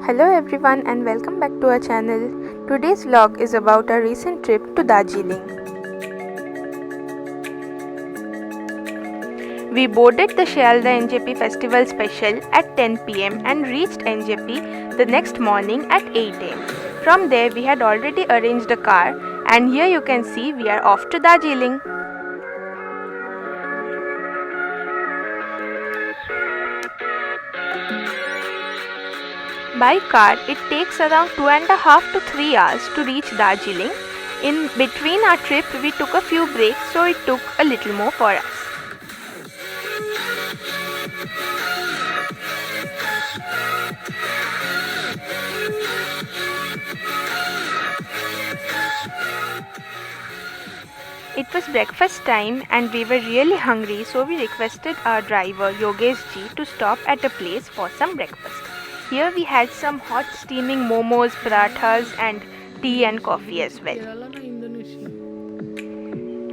Hello everyone and welcome back to our channel. Today's vlog is about our recent trip to Darjeeling. We boarded the Shialda NJP Festival Special at 10 pm and reached NJP the next morning at 8 am. From there we had already arranged a car and here you can see we are off to Darjeeling. By car, it takes around 2.5 to 3 hours to reach Darjeeling. In between our trip, we took a few breaks, so it took a little more for us. It was breakfast time and we were really hungry, so we requested our driver Yogesh ji to stop at a place for some breakfast. Here we had some hot steaming momos, parathas and tea and coffee as well.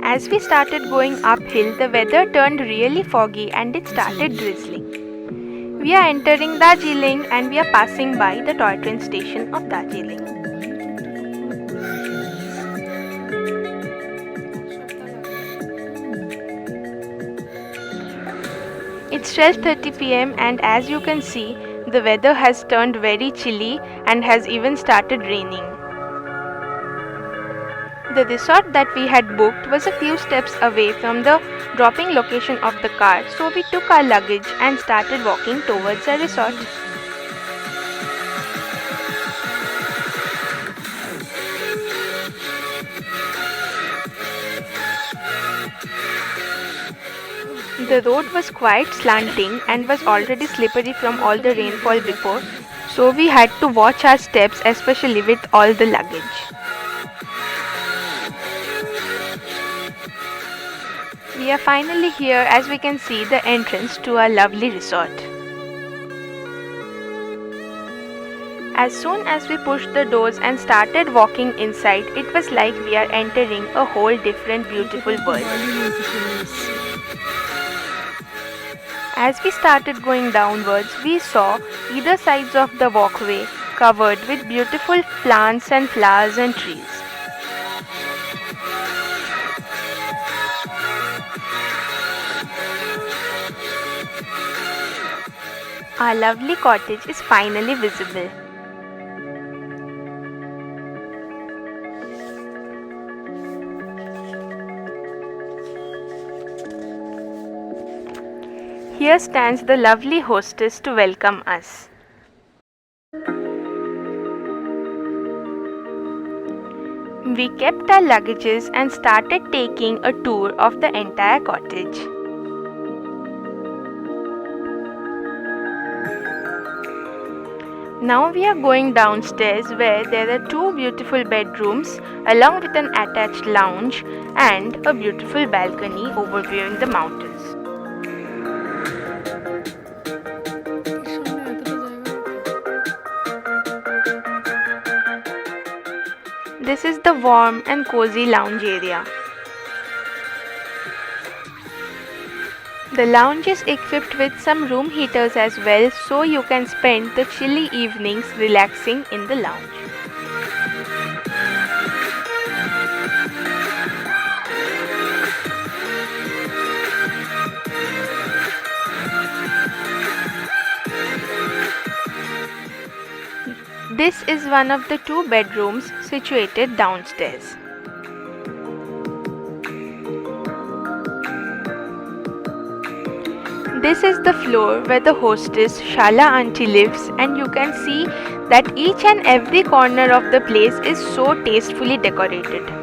As we started going uphill, the weather turned really foggy and it started drizzling. We are entering Darjeeling and we are passing by the toy train station of Darjeeling. It's 12:30 pm and as you can see, the weather has turned very chilly and has even started raining. The resort that we had booked was a few steps away from the dropping location of the car, so we took our luggage and started walking towards the resort. The road was quite slanting and was already slippery from all the rainfall before, so we had to watch our steps, especially with all the luggage. We are finally here as we can see the entrance to our lovely resort. As soon as we pushed the doors and started walking inside, it was like we are entering a whole different beautiful world. As we started going downwards, we saw either sides of the walkway covered with beautiful plants and flowers and trees. Our lovely cottage is finally visible. Here stands the lovely hostess to welcome us. We kept our luggages and started taking a tour of the entire cottage. Now we are going downstairs where there are two beautiful bedrooms along with an attached lounge and a beautiful balcony overviewing the mountains. This is the warm and cozy lounge area. The lounge is equipped with some room heaters as well, so you can spend the chilly evenings relaxing in the lounge. This is one of the two bedrooms situated downstairs. This is the floor where the hostess Shala auntie lives, and you can see that each and every corner of the place is so tastefully decorated.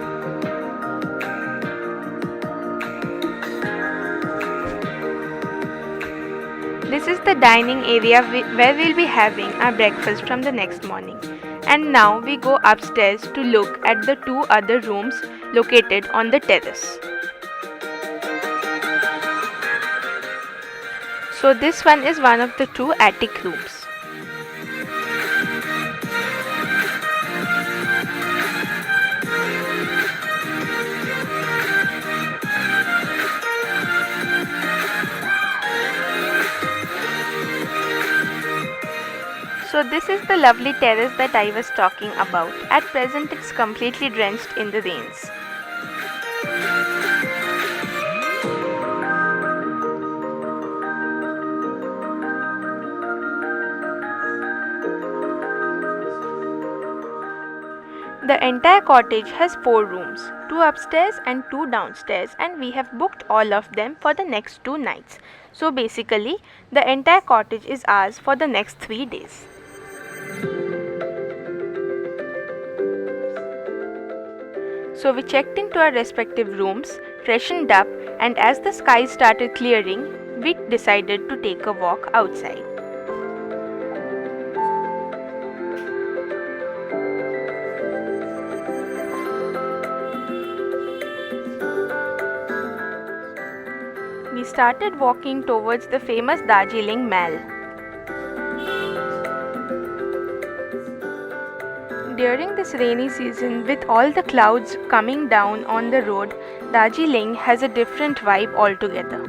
This is the dining area where we'll be having our breakfast from the next morning. And now we go upstairs to look at the two other rooms located on the terrace. So this one is one of the two attic rooms. So this is the lovely terrace that I was talking about. At present it's completely drenched in the rains. The entire cottage has 4 rooms, 2 upstairs and 2 downstairs, and we have booked all of them for the next 2 nights. So basically, the entire cottage is ours for the next 3 days. So we checked into our respective rooms, freshened up, and as the sky started clearing, we decided to take a walk outside. We started walking towards the famous Darjeeling Mall. During this rainy season, with all the clouds coming down on the road, Darjeeling has a different vibe altogether.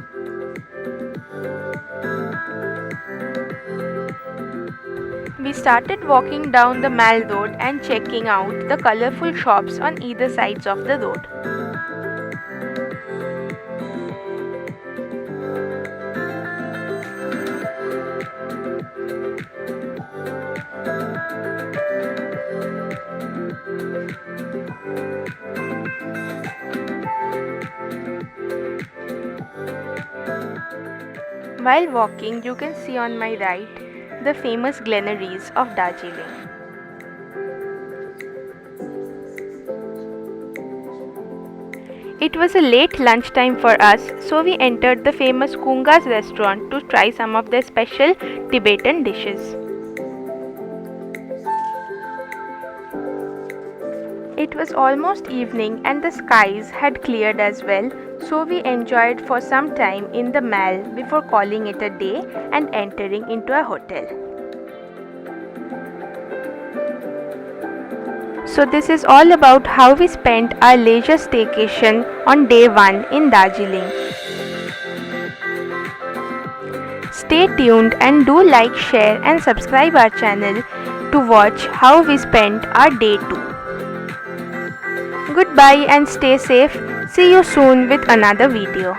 We started walking down the Mall Road and checking out the colorful shops on either sides of the road. While walking, you can see on my right the famous Glenaries of Darjeeling. It was a late lunchtime for us, so we entered the famous Kunga's restaurant to try some of their special Tibetan dishes. It was almost evening and the skies had cleared as well, so we enjoyed for some time in the mall before calling it a day and entering into a hotel. So this is all about how we spent our leisure staycation on day 1 in Darjeeling. Stay tuned and do like, share and subscribe our channel to watch how we spent our day 2. Goodbye and stay safe. See you soon with another video.